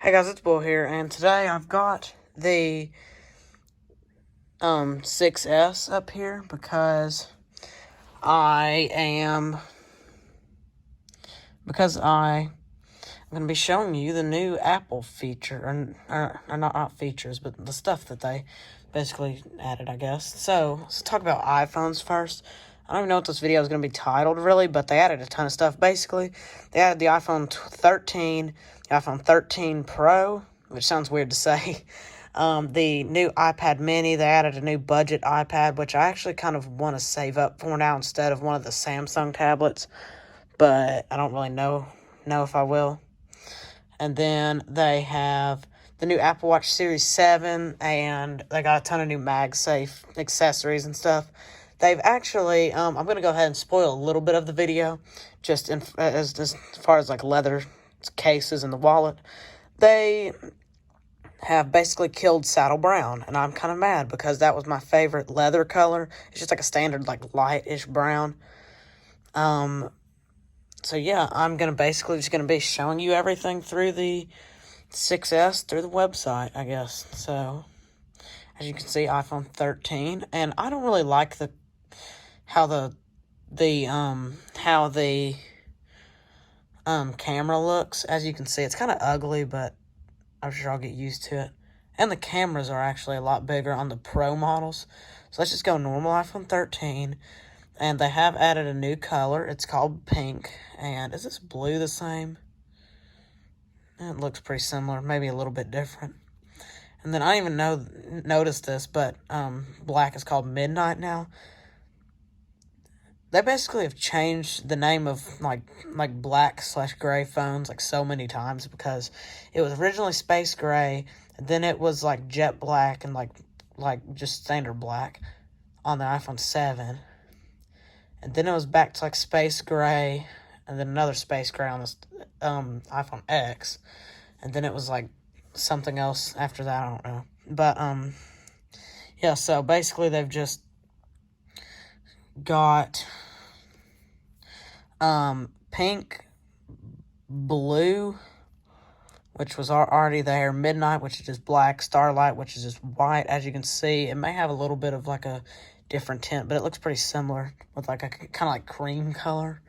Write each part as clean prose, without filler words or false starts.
Hey guys, it's Bull here, and today I've got the 6S up here because I'm going to be showing you the new Apple feature, or not features, but the stuff that they basically added, I guess. So let's talk about iPhones first. I don't even know what this video is going to be titled, really, but they added a ton of stuff. Basically, they added the iPhone 13, the iPhone 13 Pro, which sounds weird to say. The new iPad mini, they added a new budget iPad, which I actually kind of want to save up for now instead of one of the Samsung tablets, but I don't really know if I will. And then they have the new Apple Watch Series 7, and they got a ton of new MagSafe accessories and stuff. They've actually, I'm going to go ahead and spoil a little bit of the video, just as far as like leather cases and the wallet. They have basically killed saddle brown, and I'm kind of mad because that was my favorite leather color. It's just like a standard, like, light-ish brown. So yeah, I'm basically just going to be showing you everything through the 6S, through the website, I guess. So, as you can see, iPhone 13, and I don't really like how the camera looks. As you can see, it's kind of ugly, but I'm sure I'll get used to it. And the cameras are actually a lot bigger on the Pro models. So let's just go normal iPhone 13. And they have added a new color. It's called pink. And is this blue the same? It looks pretty similar, maybe a little bit different. And then I didn't even notice this, but black is called midnight now. They basically have changed the name of like black/gray phones like so many times, because it was originally space gray, and then it was like jet black and like just standard black on the iPhone 7, and then it was back to like space gray, and then another space gray on this iPhone X, and then it was like something else after that, I don't know. But yeah, so basically they've just got pink, blue, which was already there, midnight, which is just black, starlight, which is just white. As you can see, it may have a little bit of like a different tint, but it looks pretty similar with like a kind of like cream color.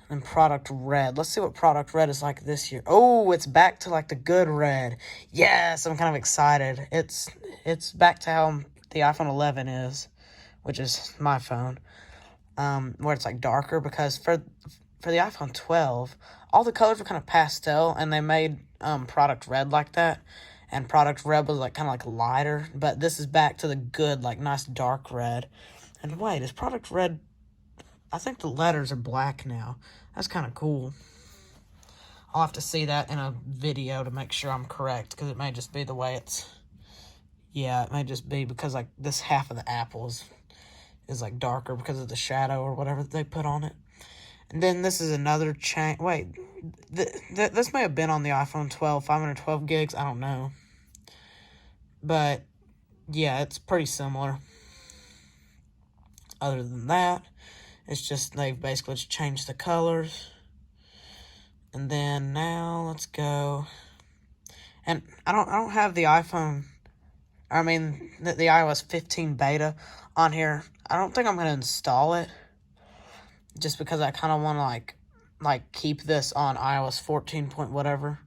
And product red. Let's see what product red is like this year. Oh, it's back to like the good red. Yes, I'm kind of excited. It's back to how the iPhone 11 is, which is my phone, where it's like darker, because for the iPhone 12, all the colors were kind of pastel, and they made product red like that, and product red was like kind of like lighter, but this is back to the good, like nice dark red. And wait, is product red, I think the letters are black now. That's kind of cool. I'll have to see that in a video to make sure I'm correct, because it may just be the way it's, yeah, it may just be because like this half of the apples is like darker because of the shadow or whatever they put on it. And then this is another change. Wait, this may have been on the iPhone 12, 512 gigs. I don't know. But yeah, it's pretty similar. Other than that, it's just they've basically just changed the colors. And then now let's go. And I don't have the iPhone, I mean the iOS 15 beta on here. I don't think I'm going to install it, just because I kind of want to like keep this on iOS 14 point whatever.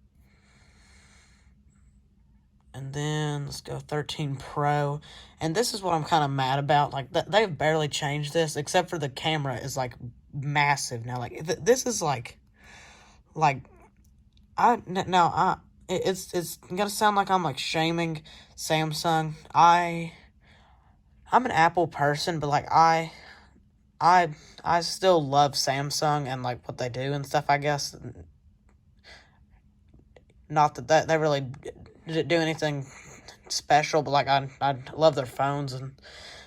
And then let's go 13 Pro. And this is what I'm kind of mad about. Like, they've barely changed this, except for the camera is like massive now. Like, this is it's gonna sound like I'm like shaming Samsung. I'm an Apple person, but like I still love Samsung and like what they do and stuff, I guess. Not that they really do anything special, but like I love their phones and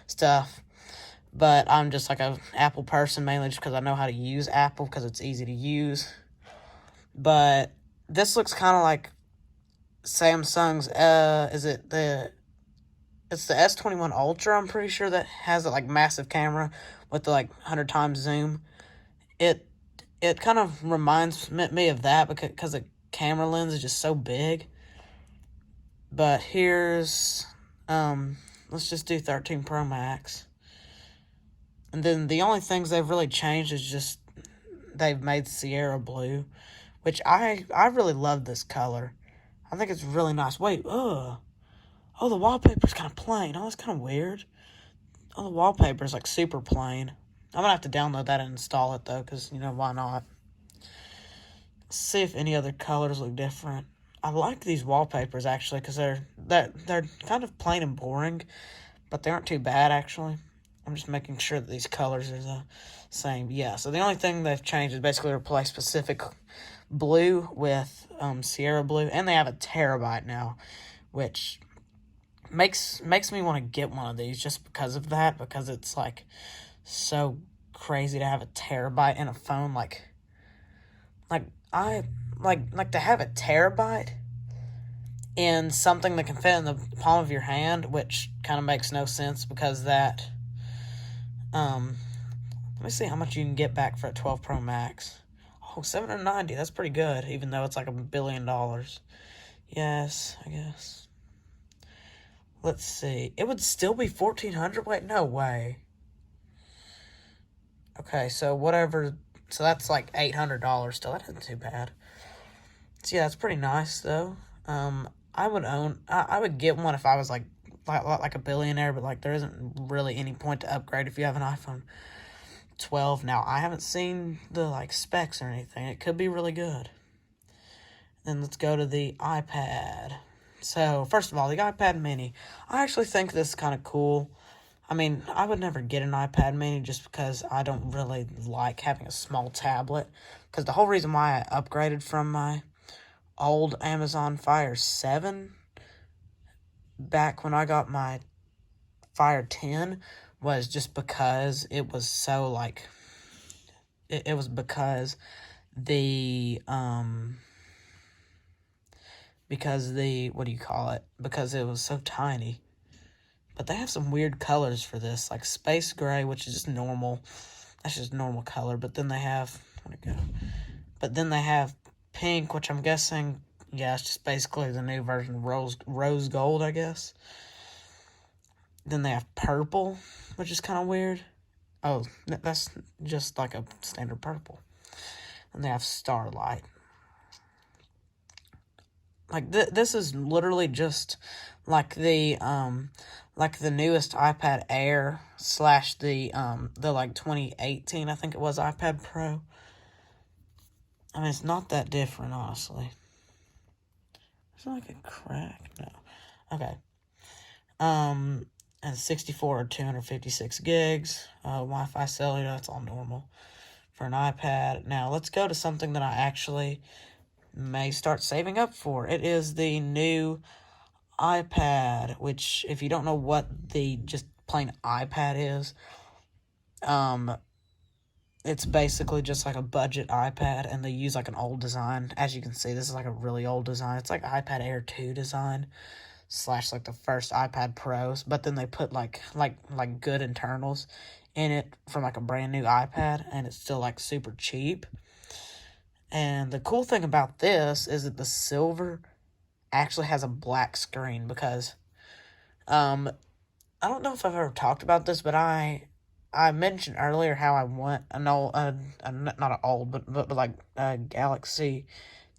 stuff. But I'm just like a Apple person, mainly just because I know how to use Apple, because it's easy to use. But this looks kind of like Samsung's, it's the S21 Ultra, I'm pretty sure, that has a like massive camera with the like 100 times zoom. It kind of reminds me of that, because it camera lens is just so big. But here's, let's just do 13 Pro Max. And then the only things they've really changed is just they've made Sierra blue, which I really love this color. I think it's really nice. Wait, oh, the wallpaper's kind of plain. Oh, that's kind of weird. Oh, the wallpaper's like super plain. I'm gonna have to download that and install it though, because, why not? Let's see if any other colors look different. I like these wallpapers actually, because they're kind of plain and boring, but they aren't too bad actually. I'm just making sure that these colors are the same. Yeah, so the only thing they've changed is basically replace Pacific Blue with Sierra Blue, and they have a terabyte now, which makes me want to get one of these just because of that, because it's like so crazy to have a terabyte in a phone. Like to have a terabyte in something that can fit in the palm of your hand, which kind of makes no sense because that, let me see how much you can get back for a 12 Pro Max. Oh, $790, that's pretty good, even though it's like $1 billion. Yes, I guess. Let's see. It would still be $1,400? Wait, no way. Okay, so whatever. So that's like $800 still. That isn't too bad. So yeah, that's pretty nice though. I would get one if I was like a billionaire, but like there isn't really any point to upgrade if you have an iPhone 12. Now, I haven't seen the like specs or anything. It could be really good. Then let's go to the iPad. So, first of all, the iPad mini. I actually think this is kind of cool. I mean, I would never get an iPad mini just because I don't really like having a small tablet. Because the whole reason why I upgraded from my old Amazon Fire 7 back when I got my Fire 10 was just because it was so, like, it was because what do you call it? Because it was so tiny. But they have some weird colors for this, like space gray, which is just normal. That's just normal color. But then they have, where'd it go? But then they have pink, which I'm guessing, yeah, it's just basically the new version of rose gold, I guess. Then they have purple, which is kind of weird. Oh, that's just like a standard purple. And they have starlight. Like, this is literally just like the newest iPad Air / the like 2018, I think it was, iPad Pro. I mean, it's not that different, honestly. Is it like a crack? No. Okay. And 64 or 256 gigs. Wi-Fi cellular, that's all normal for an iPad. Now, let's go to something that I actually may start saving up for. It is the new iPad, which, if you don't know what the just plain iPad is, it's basically just like a budget iPad, and they use like an old design. As you can see, this is like a really old design. It's like iPad Air 2 design / like the first iPad Pros, but then they put like good internals in it from like a brand new iPad, and it's still like super cheap. And the cool thing about this is that the silver actually has a black screen, because I don't know if I've ever talked about this, but I mentioned earlier how I want an old, not an old, but like a Galaxy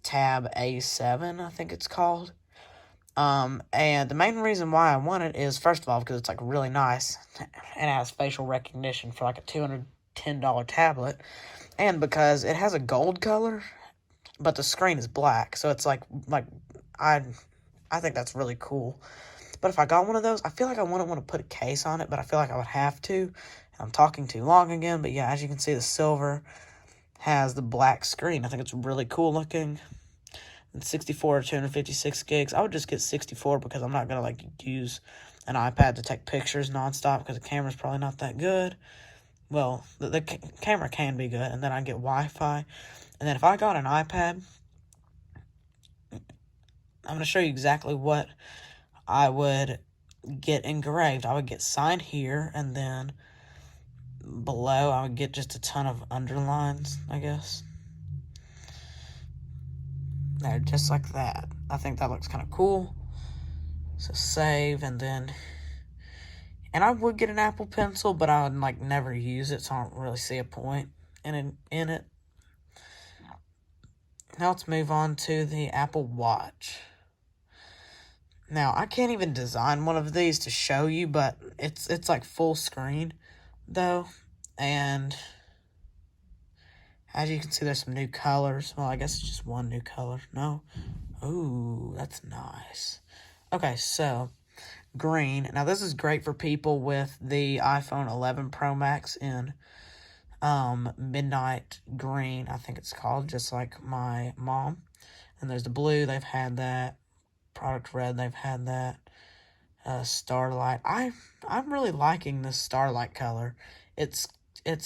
Tab A7, I think it's called. And the main reason why I want it is, first of all, because it's like really nice and it has facial recognition for like a $210 tablet, and because it has a gold color, but the screen is black, so it's like I think that's really cool. But if I got one of those, I feel like I wouldn't want to put a case on it, but I feel like I would have to. I'm talking too long again, but yeah, as you can see, the silver has the black screen. I think it's really cool looking. And 64 or 256 gigs. I would just get 64 because I'm not going to like use an iPad to take pictures nonstop because the camera's probably not that good. Well, the camera can be good, and then I get Wi-Fi. And then if I got an iPad, I'm going to show you exactly what I would get engraved. I would get signed here, and then below I would get just a ton of underlines, I guess. There, just like that. I think that looks kind of cool. So save, and I would get an Apple Pencil, but I would like never use it, so I don't really see a point in it. Now let's move on to the Apple Watch. Now, I can't even design one of these to show you, but it's like full screen, though. And as you can see, there's some new colors. Well, I guess it's just one new color. No? Ooh, that's nice. Okay, so green. Now, this is great for people with the iPhone 11 Pro Max in midnight green, I think it's called, just like my mom. And there's the blue. They've had that. Product red, they've had that. Starlight. I'm really liking this starlight color. It's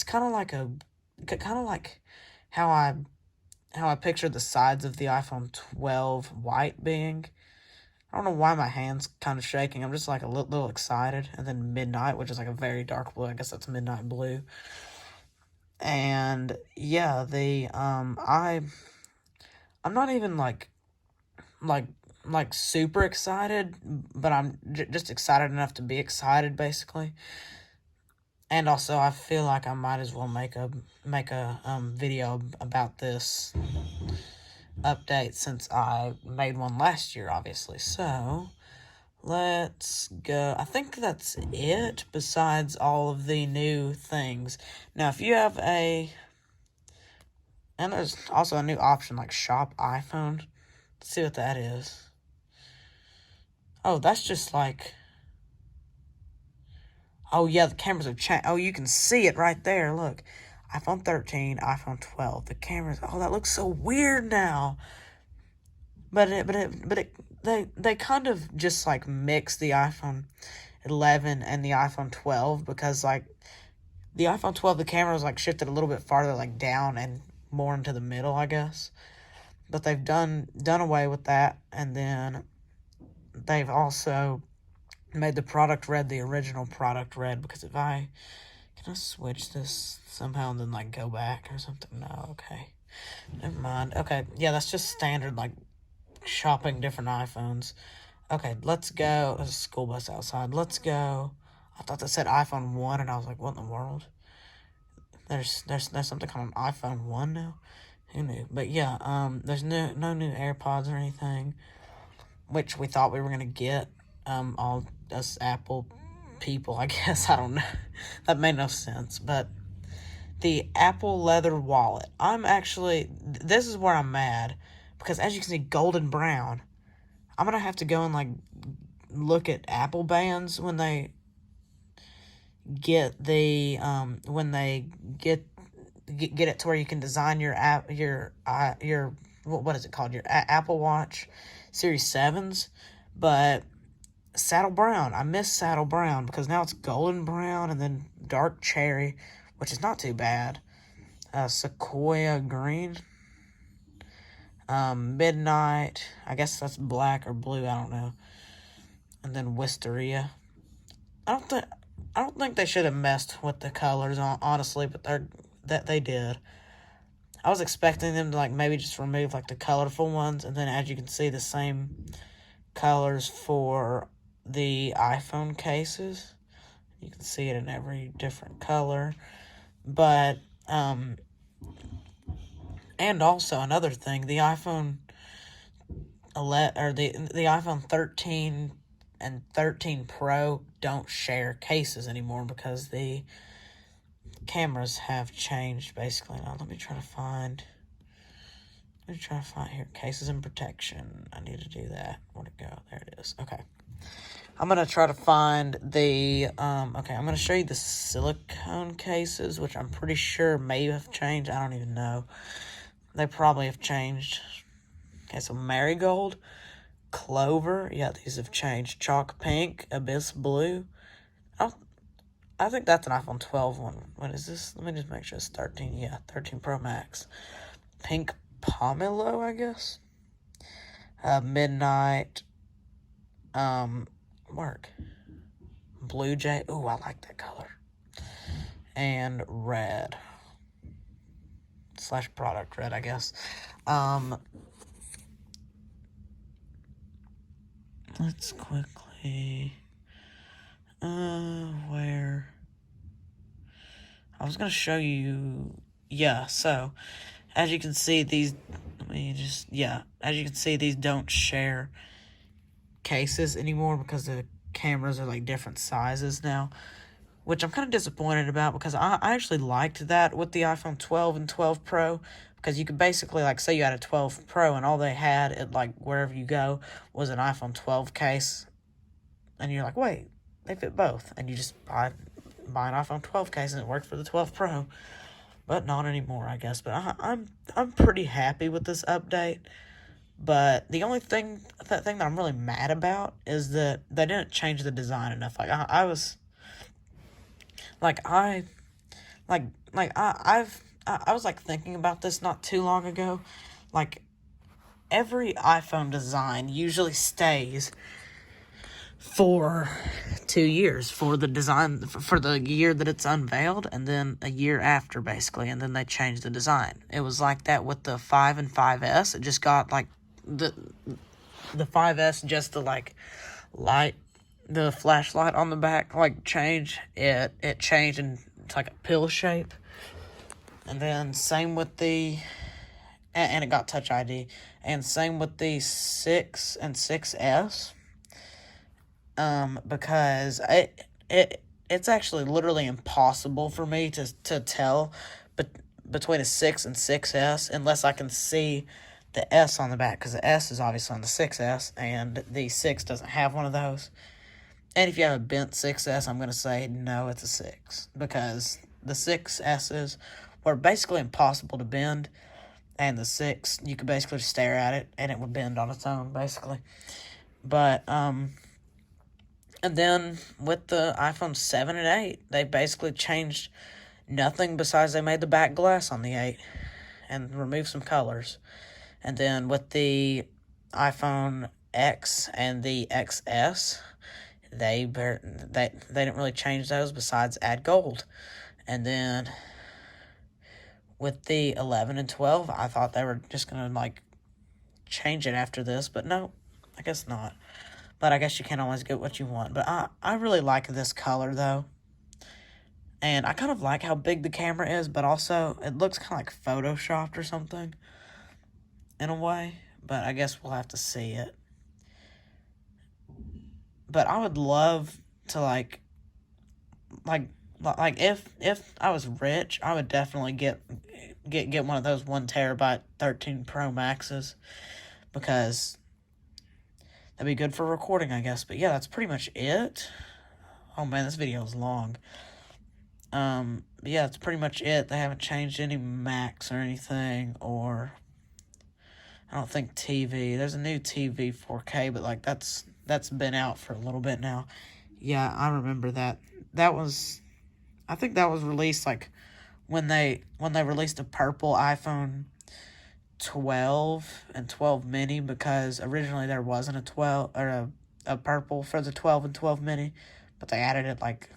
kind of like how I pictured the sides of the iPhone 12 white being. I don't know why my hand's kind of shaking. I'm just like a little excited. And then midnight, which is like a very dark blue. I guess that's midnight blue. And yeah, I'm not even like super excited, but I'm just excited enough to be excited, basically. And also, I feel like I might as well make a video about this update, since I made one last year, obviously. So let's go. I think that's it, besides all of the new things. Now, if you have and there's also a new option like Shop iPhone. Let's see what that is. Oh, that's just like... Oh, yeah, the cameras have changed. Oh, you can see it right there. Look. iPhone 13, iPhone 12. The cameras... Oh, that looks so weird now. But they kind of just, like, mix the iPhone 11 and the iPhone 12, because, like, the iPhone 12, the camera was, like, shifted a little bit farther, like, down and more into the middle, I guess. But they've done away with that, and then they've also made the product red the original product red, because can I switch this somehow and then like go back or something? No, okay, never mind. Okay, yeah, that's just standard, like shopping different iPhones. Okay, let's go. There's a school bus outside. Let's go. I thought that said iPhone 1, and I was like, what in the world? There's something called an iPhone 1 now? Who knew? But yeah, there's no new AirPods or anything, which we thought we were gonna get. All us Apple people, I guess. I don't know. That made no sense. But the Apple leather wallet. This is where I'm mad, because as you can see, golden brown. I'm gonna have to go and like look at Apple bands when they get get it to where you can design your what is it called, your Apple Watch Series 7s. But saddle brown, I miss saddle brown, because now it's golden brown and then dark cherry, which is not too bad. Sequoia green, midnight, I guess that's black or blue, I don't know. And then wisteria. I don't think they should have messed with the colors, honestly, but they did. I was expecting them to like maybe just remove like the colorful ones, and then as you can see, the same colors for the iPhone cases. You can see it in every different color. But and also another thing, the iPhone 11 or the iPhone 13 and 13 Pro don't share cases anymore, because the cameras have changed, basically. Now let me try to find here, cases and protection. I need to do that. Where'd it go? There it is. Okay. I'm going to try to find the, okay, I'm going to show you the silicone cases, which I'm pretty sure may have changed. I don't even know. They probably have changed. Okay, so marigold, clover, yeah, these have changed. Chalk pink, abyss blue. I think that's an iPhone 12 one. What is this? Let me just make sure it's 13. Yeah, 13 Pro Max. Pink pomelo, I guess. Midnight. Work. Blue jay. Ooh, I like that color. And red. / product red, I guess. let's quickly, where, I was going to show you, yeah, so, as you can see, these, as you can see, these don't share cases anymore because the cameras are, like, different sizes now, which I'm kind of disappointed about because I actually liked that with the iPhone 12 and 12 Pro, because you could basically, like, say you had a 12 Pro and all they had at, like, wherever you go was an iPhone 12 case, and you're like, wait, they fit both, and you just buy an iPhone 12 case and it worked for the 12 Pro, but not anymore, I guess. But I'm pretty happy with this update. But the only thing that I'm really mad about is that they didn't change the design enough. Like I was like I was like thinking about this not too long ago. Like every iPhone design usually stays for 2 years for the design, for the year that it's unveiled, and then a year after, basically, and then they changed the design. It was like that with the 5 and 5S. It just got like the 5S, just the like light, the flashlight on the back, like change it changed and it's like a pill shape. And then same with the, and it got Touch ID, and same with the 6 and 6S. Because it's actually literally impossible for me to tell between a 6 and 6S unless I can see the S on the back, because the S is obviously on the 6S, and the 6 doesn't have one of those. And if you have a bent 6S, I'm going to say, no, it's a 6, because the 6S's were basically impossible to bend, and the 6, you could basically stare at it, and it would bend on its own, basically. But, and then with the iPhone 7 and 8, they basically changed nothing besides they made the back glass on the 8 and removed some colors. And then with the iPhone X and the XS, they didn't really change those besides add gold. And then with the 11 and 12, I thought they were just going to, like, change it after this, but no, I guess not. But I guess you can't always get what you want. But I really like this color, though. And I kind of like how big the camera is, but also it looks kind of like photoshopped or something in a way. But I guess we'll have to see it. But I would love to, like if I was rich, I would definitely get one of those 1 terabyte 13 Pro Maxes, because that'd be good for recording, I guess. But yeah, that's pretty much it. Oh man, this video is long. Yeah, that's pretty much it. They haven't changed any Macs or anything, or I don't think TV. There's a new TV 4K, but like that's been out for a little bit now. Yeah, I remember that. I think that was released like when they released a purple iPhone 12 and 12 mini, because originally there wasn't a 12 or a purple for the 12 and 12 mini, but they added it like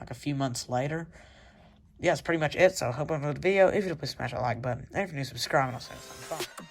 a few months later. Yeah, that's pretty much it. So I hope you enjoyed the video. If you did, please smash that like button. And if you're new, subscribe, and I'll see you next time. Bye.